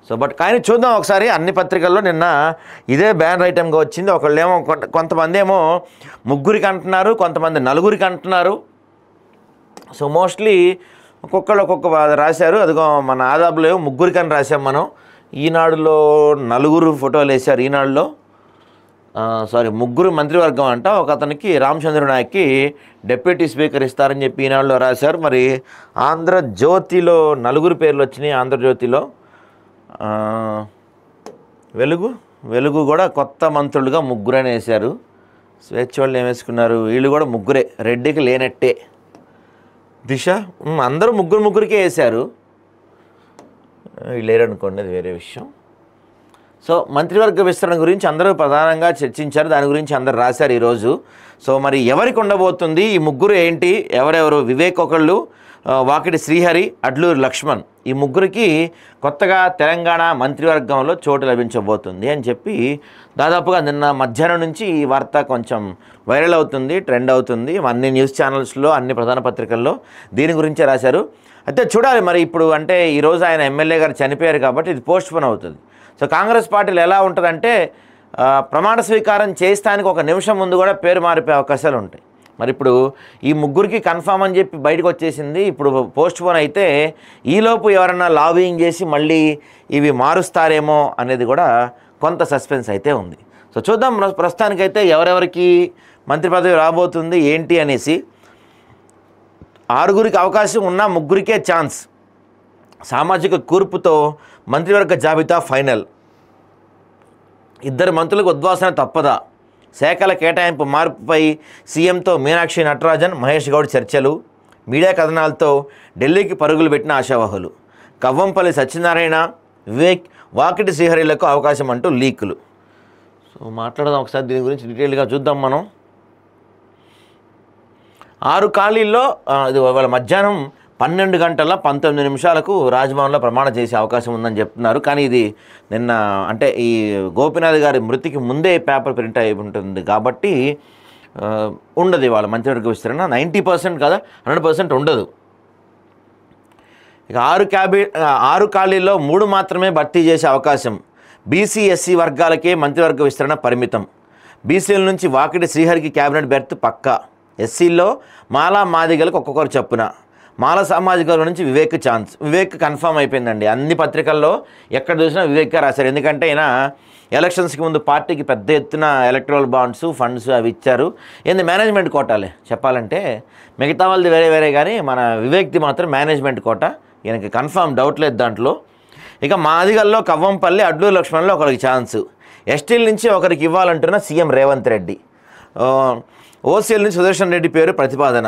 So but కానీ చూద్దాం ఒకసారి. అన్ని పత్రికల్లో నిన్న ఇదే బ్యానర్ ఐటెంగా వచ్చింది. ఒకళ్ళేమో కొంతమంది ఏమో ముగ్గురికి అంటున్నారు, కొంతమంది నలుగురికి అంటున్నారు. సో మోస్ట్లీ ఒక్కొక్క రాశారు. అదిగో మన ఆదాబ్లో ముగ్గురికి అని రాసాం మనం. ఈనాడులో నలుగురు ఫోటోలు వేశారు. ఈనాడులో ముగ్గురు మంత్రివర్గం అంట. ఒక అతనికి రామచంద్ర నాయక్కి డిప్యూటీ స్పీకర్ ఇస్తారని చెప్పి ఈనాడులో రాశారు. మరి ఆంధ్రజ్యోతిలో నలుగురు పేర్లు వచ్చినాయి. ఆంధ్రజ్యోతిలో వెలుగు కూడా కొత్త మంత్రులుగా ముగ్గురని వేశారు. స్వేచ్ఛ వాళ్ళు ఏం వేసుకున్నారు, వీళ్ళు కూడా ముగ్గురే, రెడ్డికి లేనట్టే. దిశ అందరూ ముగ్గురికే వేశారు. లేరనుకోండి, అది వేరే విషయం. సో మంత్రివర్గ విస్తరణ గురించి అందరూ ప్రధానంగా చర్చించారు. దాని గురించి అందరు రాశారు ఈరోజు. సో మరి ఎవరికి ఉండబోతుంది ఈ ముగ్గురు ఏంటి, ఎవరెవరు? వివేక్ ఒకళ్ళు, వాకిటి శ్రీహరి, అడ్లూరి లక్ష్మణ్, ఈ ముగ్గురికి కొత్తగా తెలంగాణ మంత్రివర్గంలో చోటు లభించబోతుంది అని చెప్పి దాదాపుగా నిన్న మధ్యాహ్నం నుంచి ఈ వార్త కొంచెం వైరల్ అవుతుంది, ట్రెండ్ అవుతుంది. అన్ని న్యూస్ ఛానల్స్లో, అన్ని ప్రధాన పత్రికల్లో దీని గురించే రాశారు. అయితే చూడాలి మరి. ఇప్పుడు అంటే ఈరోజు ఆయన ఎమ్మెల్యే గారు చనిపోయారు కాబట్టి ఇది పోస్ట్పోన్ అవుతుంది. సో కాంగ్రెస్ పార్టీలో ఎలా ఉంటుందంటే ప్రమాణ స్వీకారం చేస్తానికి ఒక నిమిషం ముందు కూడా పేరు మారిపోయే అవకాశాలు ఉంటాయి. మరి ఇప్పుడు ఈ ముగ్గురికి కన్ఫామ్ అని చెప్పి బయటకు వచ్చేసింది. ఇప్పుడు పోస్ట్పోన్ అయితే ఈలోపు ఎవరన్నా లాబింగ్ చేసి మళ్ళీ ఇవి మారుస్తారేమో అనేది కూడా కొంత సస్పెన్స్ అయితే ఉంది. సో చూద్దాం ప్రస్తుతానికైతే ఎవరెవరికి మంత్రి పదవి రాబోతుంది ఏంటి అనేసి. 6గురికి అవకాశం ఉన్నా 3గురికే ఛాన్స్. సామాజిక కూర్పుతో మంత్రివర్గ జాబితా ఫైనల్. 2 మంత్రులకు ఉద్వాసన తప్పదా? శాఖల కేటాయింపు మార్పుపై సీఎంతో మీనాక్షి నటరాజన్, మహేష్ గౌడ్ చర్చలు. మీడియా కథనాలతో ఢిల్లీకి పరుగులు పెట్టిన ఆశావహులు. కవ్వంపల్లి సత్యనారాయణ, వివేక్, వాకిటి శ్రీహరిలకు అవకాశం అంటూ లీకులు. సో మాట్లాడదాం ఒకసారి దీని గురించి డీటెయిల్గా చూద్దాం మనం. 6 ఖాళీల్లో ఇది వాళ్ళ మధ్యాహ్నం 12 గంటల 19 నిమిషాలకు రాజ్భవన్లో ప్రమాణం చేసే అవకాశం ఉందని చెప్తున్నారు. కానీ ఇది నిన్న అంటే ఈ గోపీనాథ్ గారి మృతికి ముందే పేపర్ ప్రింట్ అయి ఉంటుంది కాబట్టి ఉండదు ఇవాళ మంత్రివర్గ విస్తరణ. 90% కదా, 100% ఉండదు. ఇక 6 ఖాళీల్లో 3 మాత్రమే భర్తీ చేసే అవకాశం. బీసీ ఎస్సీ వర్గాలకే మంత్రివర్గ విస్తరణ పరిమితం. బీసీల నుంచి వాకిటి శ్రీహరికి క్యాబినెట్ బెర్త్ పక్కా. ఎస్సీల్లో మాలా మాదిగలకు ఒక్కొక్కరు చొప్పున. మాల సామాజిక వర్గం నుంచి వివేక్ ఛాన్స్. వివేక్ కన్ఫామ్ అయిపోయిందండి. అన్ని పత్రికల్లో ఎక్కడ చూసినా వివేక్గా రాశారు. ఎందుకంటే ఆయన ఎలక్షన్స్కి ముందు పార్టీకి పెద్ద ఎత్తున ఎలక్ట్రల్ బాండ్స్, ఫండ్స్ అవి ఇచ్చారు. ఏంది మేనేజ్మెంట్ కోటాలే చెప్పాలంటే. మిగతా వాళ్ళది వేరే కానీ మన వివేక్ది మాత్రం మేనేజ్మెంట్ కోట. ఈయనకి కన్ఫామ్, డౌట్ లేదు దాంట్లో. ఇక మాదిగల్లో కవ్వంపల్లి, అడ్లూరు లక్ష్మణ్లో ఒకరికి ఛాన్సు. ఎస్టీల నుంచి ఒకరికి ఇవ్వాలంటున్న సీఎం రేవంత్ రెడ్డి. ఓసీల నుంచి సుదర్శన్ రెడ్డి పేరు ప్రతిపాదన.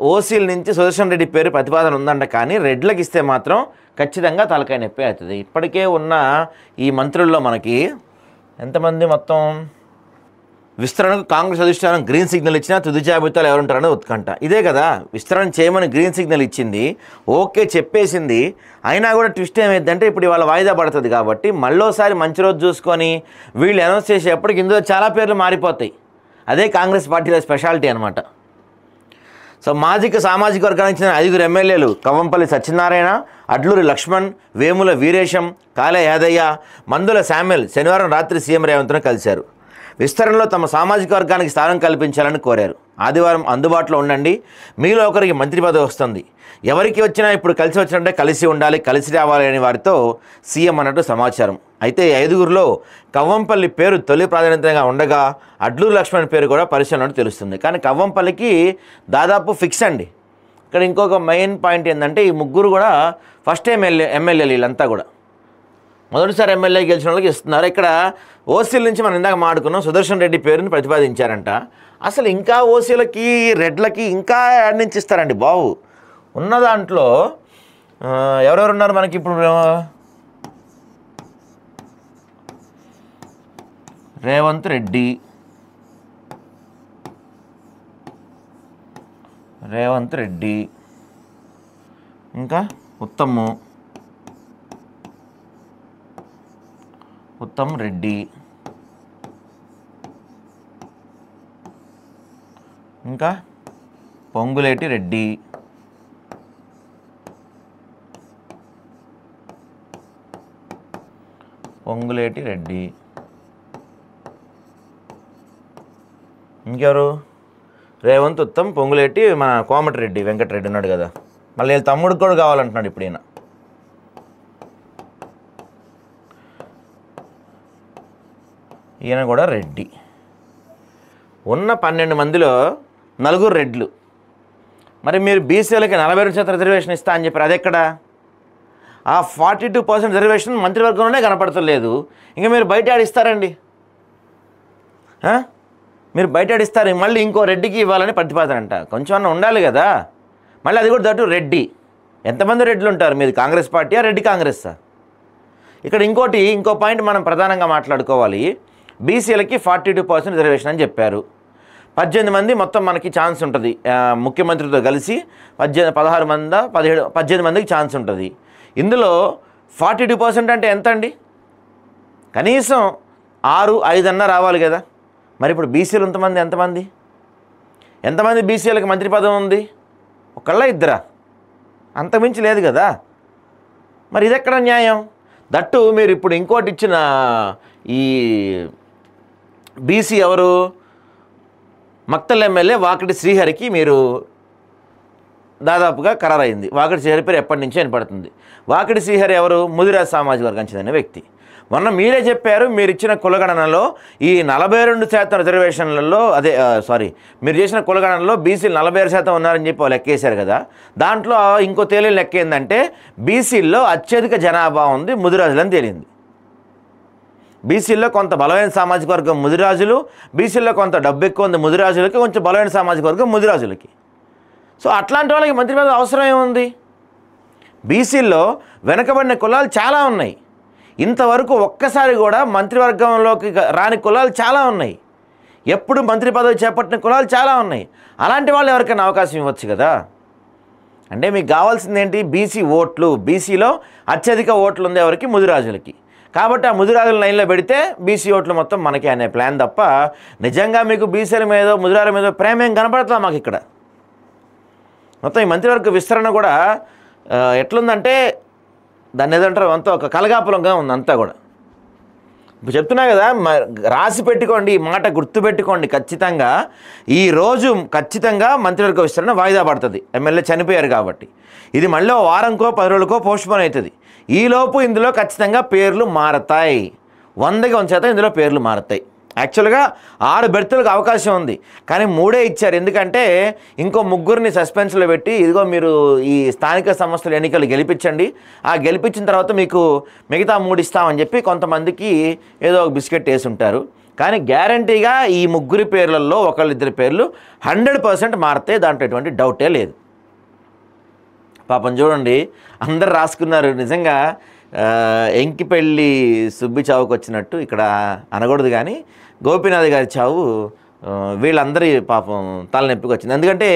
ఓసీల నుంచి సుదర్శన్ రెడ్డి పేరు ప్రతిపాదన ఉందంట. కానీ రెడ్లకు ఇస్తే మాత్రం ఖచ్చితంగా తలకాయ నొప్పి అవుతుంది. ఇప్పటికే ఉన్న ఈ మంత్రుల్లో మనకి ఎంతమంది మొత్తం విస్తరణకు కాంగ్రెస్ అధిష్టానం గ్రీన్ సిగ్నల్ ఇచ్చినా తుది జాబితాలు ఎవరుంటారని ఉత్కంఠ. ఇదే కదా విస్తరణ చేయమని గ్రీన్ సిగ్నల్ ఇచ్చింది, ఓకే చెప్పేసింది. అయినా కూడా ట్విస్ట్ ఏమైందంటే ఇప్పుడు ఇవాళ వాయిదా పడుతుంది కాబట్టి మళ్ళోసారి మంచి రోజు చూసుకొని వీళ్ళు అనౌన్స్ చేసేప్పటికి ఇందులో చాలా పేర్లు మారిపోతాయి. అదే కాంగ్రెస్ పార్టీలో స్పెషాలిటీ అనమాట. సో సామాజిక వర్గానికి చెందిన 5 ఎమ్మెల్యేలు కవ్వంపల్లి సత్యనారాయణ, అడ్లూరి లక్ష్మణ్, వేముల వీరేశం, కాళే యాదయ్య, మందుల శామ్యుల్ శనివారం రాత్రి సీఎం రేవంత్ను కలిశారు. విస్తరణలో తమ సామాజిక వర్గానికి స్థానం కల్పించాలని కోరారు. ఆదివారం అందుబాటులో ఉండండి, మీలో ఒకరికి మంత్రి పదవి వస్తుంది. ఎవరికి వచ్చినా ఇప్పుడు కలిసి వచ్చినట్టే కలిసి ఉండాలి, కలిసి రావాలి అని వారితో సీఎం అన్నట్టు సమాచారం. అయితే 5గురిలో కవ్వంపల్లి పేరు తొలి ప్రాధాన్యతగా ఉండగా అడ్లూరు లక్ష్మణ్ పేరు కూడా పరిశీలనట్టు తెలుస్తుంది. కానీ కవ్వంపల్లికి దాదాపు ఫిక్స్ అండి. ఇక్కడ ఇంకొక మెయిన్ పాయింట్ ఏంటంటే ఈ ముగ్గురు కూడా ఫస్ట్ ఎమ్మెల్యేలు వీళ్ళంతా కూడా మొదటిసారి ఎమ్మెల్యే గెలిచిన వాళ్ళకి ఇస్తున్నారు. ఇక్కడ ఓసీల నుంచి మనం ఇందాక మాట్లాడుకున్నాం, సుదర్శన్ రెడ్డి పేరుని ప్రతిపాదించారంట. అసలు ఇంకా ఓసీలకి రెడ్లకి ఇంకా యాడ్ నుంచి ఇస్తారండి బాబు. ఉన్న దాంట్లో ఎవరెవరు ఉన్నారు మనకి ఇప్పుడు? రేవంత్ రెడ్డి, ఇంకా ఉత్తమ్ రెడ్డి, ఇంకా పొంగులేటి రెడ్డి, పొంగులేటి రెడ్డి, ఇంకెవరు, రేవంత్ ఉత్తమ్, పొంగులేటి, మన కోమటిరెడ్డి వెంకటరెడ్డి ఉన్నాడు కదా, మళ్ళీ వీళ్ళ తమ్ముడికి కూడా కావాలంటున్నాడు ఇప్పుడు ఈయన కూడా రెడ్డి. ఉన్న 12 మందిలో 4 రెడ్లు. మరి మీరు బీసీలకి 42% రిజర్వేషన్ ఇస్తా అని చెప్పారు, అది ఎక్కడ? ఆ 42% రిజర్వేషన్ మంత్రివర్గంలోనే కనపడతలేదు, ఇంకా మీరు బయట ఆడిస్తారండి? మీరు బయట ఆడిస్తారు, మళ్ళీ ఇంకో రెడ్డికి ఇవ్వాలని ప్రతిపాదనంట. కొంచెం అన్న ఉండాలి కదా. మళ్ళీ అది కూడా దట్టు రెడ్డి. ఎంతమంది రెడ్లు ఉంటారు? మీది కాంగ్రెస్ పార్టీయా, రెడ్డి కాంగ్రెస్సా? ఇక్కడ ఇంకో పాయింట్ మనం ప్రధానంగా మాట్లాడుకోవాలి. బీసీలకి 42% రిజర్వేషన్ అని చెప్పారు. 18 మంది మొత్తం మనకి ఛాన్స్ ఉంటుంది, ముఖ్యమంత్రితో కలిసి 18 మందికి ఛాన్స్ ఉంటుంది. ఇందులో 42% అంటే ఎంత అండి? కనీసం 6-5 అన్నా రావాలి కదా. మరి ఇప్పుడు బీసీలు ఎంతమంది బీసీలకు మంత్రి పదవి ఉంది? ఒకళ్ళ ఇద్దరా? అంతమించి లేదు కదా. మరి ఇది ఎక్కడ న్యాయం? దట్టు మీరు ఇప్పుడు ఇంకోటి ఇచ్చిన ఈ బీసీ ఎవరు, మక్తల్ ఎమ్మెల్యే వాకిటి శ్రీహరికి మీరు దాదాపుగా ఖరారైంది. వాకిటి శ్రీహరి పేరు ఎప్పటి నుంచో వినపడుతుంది. వాకిటి శ్రీహరి ఎవరు? ముదిరాజ్ సామాజిక వర్గానికి చెందిన వ్యక్తి. మొన్న మీరే చెప్పారు, మీరు ఇచ్చిన కులగణనలో ఈ 42% రిజర్వేషన్లలో మీరు చేసిన కులగణనలో బీసీలు 46% ఉన్నారని చెప్పి వాళ్ళు లెక్కేశారు కదా. దాంట్లో ఇంకో తేలిన లెక్క ఏంటంటే బీసీల్లో అత్యధిక జనాభా ఉంది ముదిరాజులని తేలింది. బీసీల్లో కొంత బలమైన సామాజిక వర్గం ముదిరాజులు, బీసీల్లో కొంత డబ్బు ఎక్కువ ఉంది ముదిరాజులకి, కొంచెం బలమైన సామాజిక వర్గం ముదిరాజులకి. సో అట్లాంటి వాళ్ళకి మంత్రి పదవి అవసరం ఏముంది? బీసీల్లో వెనకబడిన కులాలు చాలా ఉన్నాయి. ఇంతవరకు ఒక్కసారి కూడా మంత్రివర్గంలోకి రాని కులాలు చాలా ఉన్నాయి. ఎప్పుడు మంత్రి పదవి చేపట్టిన కులాలు చాలా ఉన్నాయి. అలాంటి వాళ్ళు ఎవరికైనా అవకాశం ఇవ్వచ్చు కదా. అంటే మీకు కావాల్సింది ఏంటి? బీసీ ఓట్లు. బీసీలో అత్యధిక ఓట్లు ఉంది ఎవరికి? ముదిరాజులకి. కాబట్టి ఆ ముదిరాజుల లైన్లో పెడితే బీసీ ఓట్లు మొత్తం మనకి అనే ప్లాన్ తప్ప నిజంగా మీకు బీసీల మీద ముదిరాజుల మీద ప్రేమ ఏం కనపడుతుందా మాకు ఇక్కడ? మొత్తం ఈ మంత్రివర్గ విస్తరణ కూడా ఎట్లుందంటే దాన్ని ఏదంటారు, అంతా ఒక కలగాపులంగా ఉంది అంతా కూడా. ఇప్పుడు చెప్తున్నా కదా, రాసి పెట్టుకోండి, ఈ మాట గుర్తుపెట్టుకోండి. ఖచ్చితంగా ఈరోజు ఖచ్చితంగా మంత్రివర్గ విస్తరణ వాయిదా పడుతుంది. ఎమ్మెల్యే చనిపోయారు కాబట్టి ఇది మళ్ళీ వారంకో 10 రోజులకో పోస్ట్పోన్ అవుతుంది. ఈలోపు ఇందులో ఖచ్చితంగా పేర్లు మారతాయి. 100కి 100% ఇందులో పేర్లు మారతాయి. యాక్చువల్గా 6 బెర్తులకు అవకాశం ఉంది, కానీ 3 ఇచ్చారు. ఎందుకంటే ఇంకో 3 సస్పెన్స్లో పెట్టి, ఇదిగో మీరు ఈ స్థానిక సంస్థల ఎన్నికలు గెలిపించండి, ఆ గెలిపించిన తర్వాత మీకు మిగతా 3 ఇస్తామని చెప్పి కొంతమందికి ఏదో ఒక బిస్కెట్ వేసి ఉంటారు. కానీ గ్యారంటీగా ఈ 3 పేర్లలో 1-2 పేర్లు 100% మారితే దాంట్లో ఎటువంటి డౌటే లేదు. పాపం చూడండి, అందరు రాసుకున్నారు. నిజంగా ఎంకిపెళ్ళి సుబ్బి చావుకు వచ్చినట్టు ఇక్కడ అనకూడదు, కానీ గోపీనాథ్ గారి చావు వీళ్ళందరి పాపం తలనొప్పికి వచ్చింది. ఎందుకంటే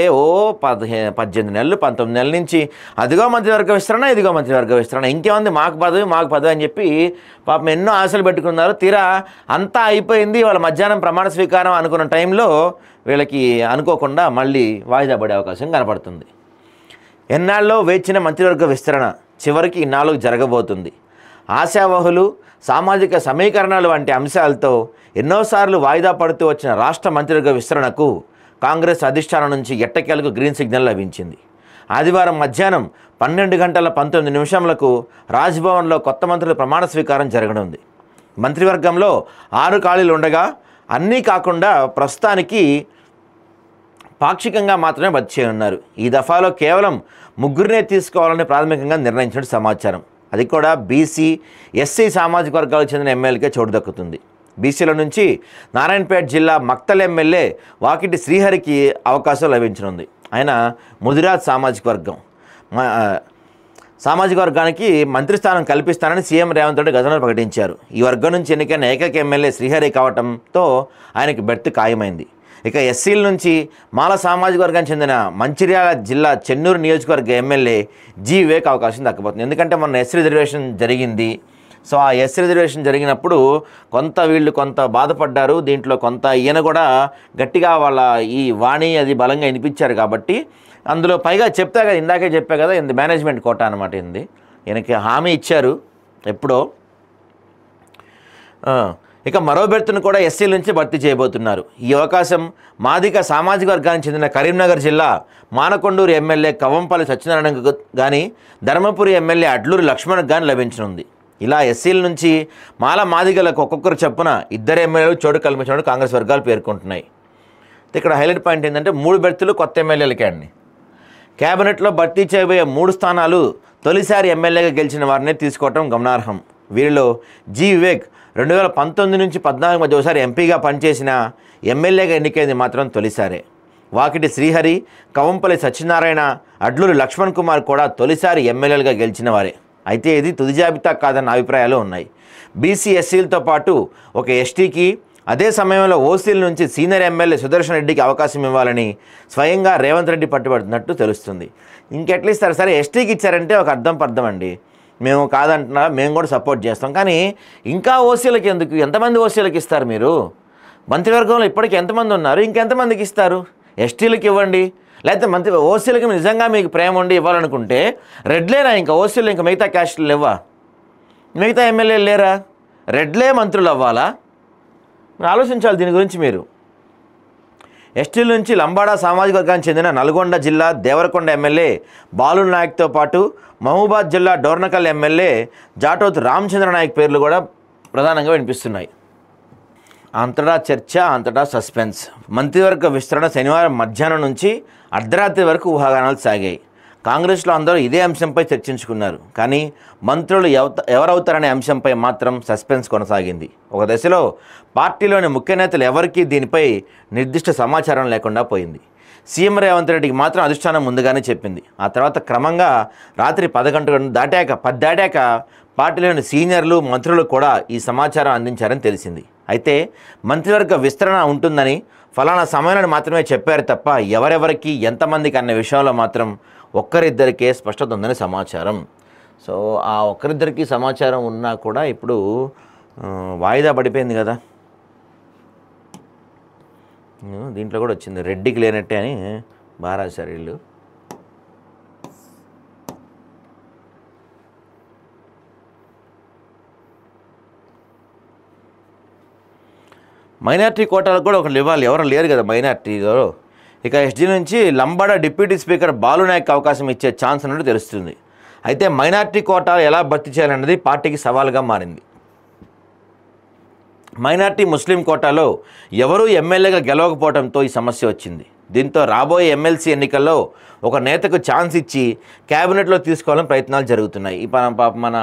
18 నెలలు 19 నెలల నుంచి అదిగో మంత్రివర్గ విస్తరణ, ఇదిగో మంత్రివర్గ విస్తరణ, ఇంకేముంది మాకు పదవి అని చెప్పి పాపం ఎన్నో ఆశలు పెట్టుకున్నారు. తీరా అంతా అయిపోయింది. వాళ్ళ మధ్యాహ్నం ప్రమాణ స్వీకారం అనుకున్న టైంలో వీళ్ళకి అనుకోకుండా మళ్ళీ వాయిదా పడే అవకాశం కనపడుతుంది. ఎన్నాళ్ళలో వేచిన మంత్రివర్గ విస్తరణ చివరికి ఇన్నాళ్ళకు జరగబోతుంది. ఆశావహులు, సామాజిక సమీకరణాలు వంటి అంశాలతో ఎన్నోసార్లు వాయిదా పడుతూ వచ్చిన రాష్ట్ర మంత్రివర్గ విస్తరణకు కాంగ్రెస్ అధిష్టానం నుంచి ఎట్టకేలకు గ్రీన్ సిగ్నల్ లభించింది. ఆదివారం మధ్యాహ్నం 12:19 రాజ్భవన్లో కొత్త మంత్రుల ప్రమాణ స్వీకారం జరగనుంది. మంత్రివర్గంలో 6 ఖాళీలు ఉండగా అన్నీ కాకుండా ప్రస్తుతానికి పాక్షికంగా మాత్రమే భర్తీ చేయనున్నారు. ఈ దఫాలో కేవలం 3 తీసుకోవాలని ప్రాథమికంగా నిర్ణయించినట్టు సమాచారం. అది కూడా బీసీ, ఎస్సీ సామాజిక వర్గాలకు చెందిన ఎమ్మెల్యేకే చోటు దక్కుతుంది. బీసీల నుంచి నారాయణపేట జిల్లా మక్తల్ ఎమ్మెల్యే వాకిటి శ్రీహరికి అవకాశం లభించనుంది. ఆయన ముదిరాజ్ సామాజిక వర్గానికి మంత్రి స్థానం కల్పిస్తానని సీఎం రేవంత్ రెడ్డి గతంలో ప్రకటించారు. ఈ వర్గం నుంచి ఎన్నికైన ఏకైక ఎమ్మెల్యే శ్రీహరి కావడంతో ఆయనకి బెర్త్ ఖాయమైంది. ఇక ఎస్సీల నుంచి మాల సామాజిక వర్గానికి చెందిన మంచిర్యాల జిల్లా చెన్నూరు నియోజకవర్గ ఎమ్మెల్యే జీ వివేక్ అవకాశం దక్కబోతుంది. ఎందుకంటే మొన్న ఎస్సీ రిజర్వేషన్ జరిగింది. సో ఆ ఎస్సీ రిజర్వేషన్ జరిగినప్పుడు వీళ్ళు కొంత బాధపడ్డారు. దీంట్లో కొంత ఈయన కూడా గట్టిగా వాళ్ళ ఈ వాణి అది బలంగా వినిపించారు. కాబట్టి అందులో పైగా ఇందాకే చెప్పా కదా, మేనేజ్మెంట్ కోటా అనమాట. ఈయనకి హామీ ఇచ్చారు ఎప్పుడో. ఇక మరో బెర్త్ను కూడా ఎస్సీల నుంచి భర్తీ చేయబోతున్నారు. ఈ అవకాశం మాదిగ సామాజిక వర్గానికి చెందిన కరీంనగర్ జిల్లా మానకొండూరు ఎమ్మెల్యే కవంపల్లి సత్యనారాయణకు కానీ ధర్మపురి ఎమ్మెల్యే అడ్లూరి లక్ష్మణ్కు కానీ లభించనుంది. ఇలా ఎస్సీల నుంచి మాల మాదిగలకు ఒక్కొక్కరు చొప్పున 2 ఎమ్మెల్యేలు చోటు కల్పించినట్టు కాంగ్రెస్ వర్గాలు పేర్కొంటున్నాయి. ఇక్కడ హైలైట్ పాయింట్ ఏంటంటే 3 బెర్తులు కొత్త ఎమ్మెల్యేలకే అండి. క్యాబినెట్లో భర్తీ చేయబోయే 3 స్థానాలు తొలిసారి ఎమ్మెల్యేగా గెలిచిన వారిని తీసుకోవటం గమనార్హం. వీరిలో జి వివేక్ 2019 నుంచి 14 మధ్య ఒకసారి ఎంపీగా పనిచేసిన ఎమ్మెల్యేగా ఎన్నికైంది మాత్రం తొలిసారే. వాకిటి శ్రీహరి, కవంపల్లి సత్యనారాయణ, అడ్లూరి లక్ష్మణ్ కుమార్ కూడా తొలిసారి ఎమ్మెల్యేలుగా గెలిచిన వారే. అయితే ఇది తుది జాబితా కాదన్న అభిప్రాయాలు ఉన్నాయి. బీసీ ఎస్సీలతో పాటు ఒక ఎస్టీకి, అదే సమయంలో ఓసీల నుంచి సీనియర్ ఎమ్మెల్యే సుదర్శన్ రెడ్డికి అవకాశం ఇవ్వాలని స్వయంగా రేవంత్ రెడ్డి పట్టుబడుతున్నట్టు తెలుస్తుంది. ఇంకెట్లా ఇస్తారు? సరే, ఎస్టీకి ఇచ్చారంటే ఒక అర్థం అండి, మేము కాదంటున్నా, మేము కూడా సపోర్ట్ చేస్తాం. కానీ ఇంకా ఓసీలకి ఎందుకు? ఎంతమంది ఓసీలకి ఇస్తారు మీరు? మంత్రివర్గంలో ఇప్పటికి ఎంతమంది ఉన్నారు? ఇంకెంతమందికి ఇస్తారు? ఎస్టీలకి ఇవ్వండి, లేకపోతే ఓసీలకి నిజంగా మీకు ప్రేమ ఉండి ఇవ్వాలనుకుంటే రెడ్లేనా? ఇంకా ఓసీలు ఇంకా మిగతా క్యాస్టులు లేవా? మిగతా ఎమ్మెల్యేలు లేరా? రెడ్లే మంత్రులు అవ్వాలా? ఆలోచించాలి దీని గురించి మీరు. ఎస్టీల నుంచి లంబాడా సామాజిక వర్గానికి చెందిన నల్గొండ జిల్లా దేవరకొండ ఎమ్మెల్యే బాలు నాయక్తో పాటు మహబూబాద్ జిల్లా డోర్నకల్ ఎమ్మెల్యే జాటోత్ రామచంద్ర నాయక్ పేర్లు కూడా ప్రధానంగా వినిపిస్తున్నాయి. అంతటా చర్చ, అంతటా సస్పెన్స్. మంత్రివర్గ విస్తరణ శనివారం మధ్యాహ్నం నుంచి అర్ధరాత్రి వరకు ఊహాగానాలు సాగాయి. కాంగ్రెస్లో అందరూ ఇదే అంశంపై చర్చించుకున్నారు. కానీ మంత్రులు ఎవరవుతారనే అంశంపై మాత్రం సస్పెన్స్ కొనసాగింది. ఒక దశలో పార్టీలోని ముఖ్య నేతలు ఎవరికీ దీనిపై నిర్దిష్ట సమాచారం లేకుండా పోయింది. సీఎం రేవంత్ రెడ్డికి మాత్రం అధిష్టానం ముందుగానే చెప్పింది. ఆ తర్వాత క్రమంగా రాత్రి 10 దాటాక పార్టీలోని సీనియర్లు, మంత్రులు కూడా ఈ సమాచారం అందించారని తెలిసింది. అయితే మంత్రివర్గ విస్తరణ ఉంటుందని ఫలానా సమయంలో మాత్రమే చెప్పారు తప్ప ఎవరెవరికి, ఎంతమందికి అన్న విషయంలో మాత్రం ఒక్కరిద్దరికే స్పష్టత ఉందని సమాచారం. సో ఆ ఒక్కరిద్దరికి సమాచారం ఉన్నా కూడా ఇప్పుడు వాయిదా పడిపోయింది కదా. దీంట్లో కూడా వచ్చింది, రెడ్డికి లేనట్టే అని బాగా రాశారు వీళ్ళు. మైనార్టీ కోటాలకు కూడా ఒకళ్ళు ఇవ్వాలి, ఎవరు లేరు కదా మైనార్టీలో. ఇక ఎస్డీ నుంచి లంబాడ డిప్యూటీ స్పీకర్ బాలు నాయక్ అవకాశం ఇచ్చే ఛాన్స్ అన్నట్టు తెలుస్తుంది. అయితే మైనార్టీ కోటాలు ఎలా భర్తీ చేయాలన్నది పార్టీకి సవాల్గా మారింది. మైనార్టీ ముస్లిం కోటాలో ఎవరూ ఎమ్మెల్యేగా గెలవకపోవడంతో ఈ సమస్య వచ్చింది. దీంతో రాబోయే ఎమ్మెల్సీ ఎన్నికల్లో ఒక నేతకు ఛాన్స్ ఇచ్చి క్యాబినెట్లో తీసుకోవాలని ప్రయత్నాలు జరుగుతున్నాయి. మన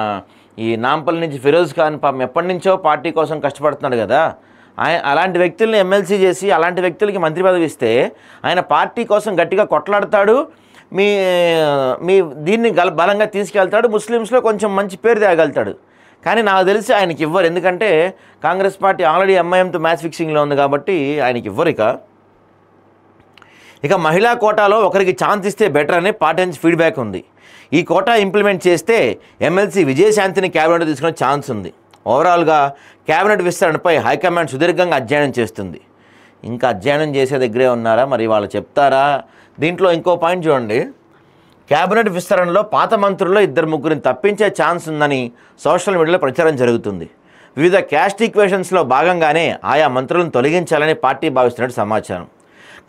ఈ నాంపల్లి నుంచి ఫిరోజ్ ఖాన్ పాపం ఎప్పటి నుంచో పార్టీ కోసం కష్టపడుతున్నాడు కదా. అలాంటి వ్యక్తుల్ని ఎమ్మెల్సీ చేసి అలాంటి వ్యక్తులకి మంత్రి పదవి ఇస్తే ఆయన పార్టీ కోసం గట్టిగా కొట్లాడతాడు, మీ దీన్ని బలంగా తీసుకెళ్తాడు, ముస్లిమ్స్లో కొంచెం మంచి పేరు తేగలుగుతాడు. కానీ నాకు తెలిసి ఆయనకి ఇవ్వరు, ఎందుకంటే కాంగ్రెస్ పార్టీ ఆల్రెడీ ఎంఐఎంతో మ్యాచ్ ఫిక్సింగ్లో ఉంది కాబట్టి ఆయనకి ఇవ్వరు. ఇక మహిళా కోటాలో ఒకరికి ఛాన్స్ ఇస్తే బెటర్ అనే పార్టీ నుంచి ఫీడ్బ్యాక్ ఉంది. ఈ కోటా ఇంప్లిమెంట్ చేస్తే ఎమ్మెల్సీ విజయశాంతిని క్యాబినెట్ తీసుకునే ఛాన్స్ ఉంది. ఓవరాల్గా క్యాబినెట్ విస్తరణపై హైకమాండ్ సుదీర్ఘంగా అధ్యయనం చేస్తుంది. ఇంకా అధ్యయనం చేసే దగ్గరే ఉన్నారా, మరి వాళ్ళు చెప్తారా? దీంట్లో ఇంకో పాయింట్ చూడండి, క్యాబినెట్ విస్తరణలో పాత మంత్రుల్లో 2-3 తప్పించే ఛాన్స్ ఉందని సోషల్ మీడియాలో ప్రచారం జరుగుతుంది. వివిధ క్యాస్ట్ ఈక్వేషన్స్లో భాగంగానే ఆయా మంత్రులను తొలగించాలని పార్టీ భావిస్తున్నట్టు సమాచారం.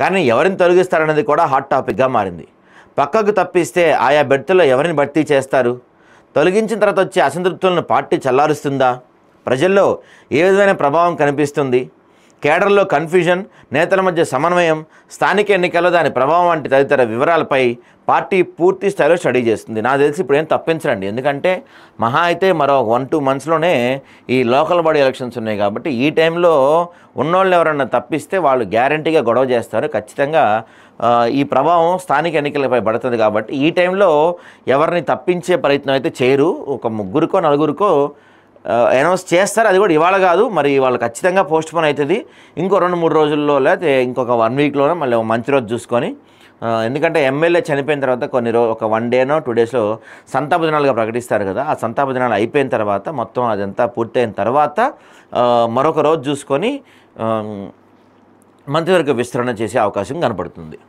కానీ ఎవరిని తొలగిస్తారన్నది కూడా హాట్ టాపిక్గా మారింది. పక్కకు తప్పిస్తే ఆయా బెర్తుల్లో ఎవరిని భర్తీ చేస్తారు? తొలగించిన తర్వాత వచ్చే అసంతృప్తులను పార్టీ చల్లారుస్తుందా? ప్రజల్లో ఏ విధమైన ప్రభావం కనిపిస్తుంది? కేడర్లో కన్ఫ్యూజన్, నేతల మధ్య సమన్వయం, స్థానిక ఎన్నికల్లో దాని ప్రభావం వంటి తదితర వివరాలపై పార్టీ పూర్తి స్థాయిలో స్టడీ చేస్తుంది. నాకు తెలిసి ఇప్పుడు ఏం తప్పించరండి, ఎందుకంటే మహా అయితే మరో 1-2 మంత్స్లోనే ఈ లోకల్ బాడీ ఎలక్షన్స్ ఉన్నాయి కాబట్టి ఈ టైంలో ఉన్నోళ్ళు ఎవరన్నా తప్పిస్తే వాళ్ళు గ్యారంటీగా గొడవ చేస్తారు. ఖచ్చితంగా ఈ ప్రభావం స్థానిక ఎన్నికలపై పడుతుంది కాబట్టి ఈ టైంలో ఎవరిని తప్పించే ప్రయత్నం అయితే చేయరు. ఒక 3-4 అనౌన్స్ చేస్తారు, అది కూడా ఇవాళ కాదు, మరి వాళ్ళు ఖచ్చితంగా పోస్ట్ పోన్ అవుతుంది. ఇంకో 2-3 రోజుల్లో, లేకపోతే ఇంకొక 1 వీక్లోనే మళ్ళీ మంచి రోజు చూసుకొని, ఎందుకంటే ఎమ్మెల్యే చనిపోయిన తర్వాత ఒక 1 డేనో 2 డేస్లో సంతాప దినాలుగా ప్రకటిస్తారు కదా. ఆ సంతాప దినాలు అయిపోయిన తర్వాత మొత్తం అదంతా పూర్తయిన తర్వాత మరొక రోజు చూసుకొని మంత్రివర్గ విస్తరణ చేసే అవకాశం కనపడుతుంది.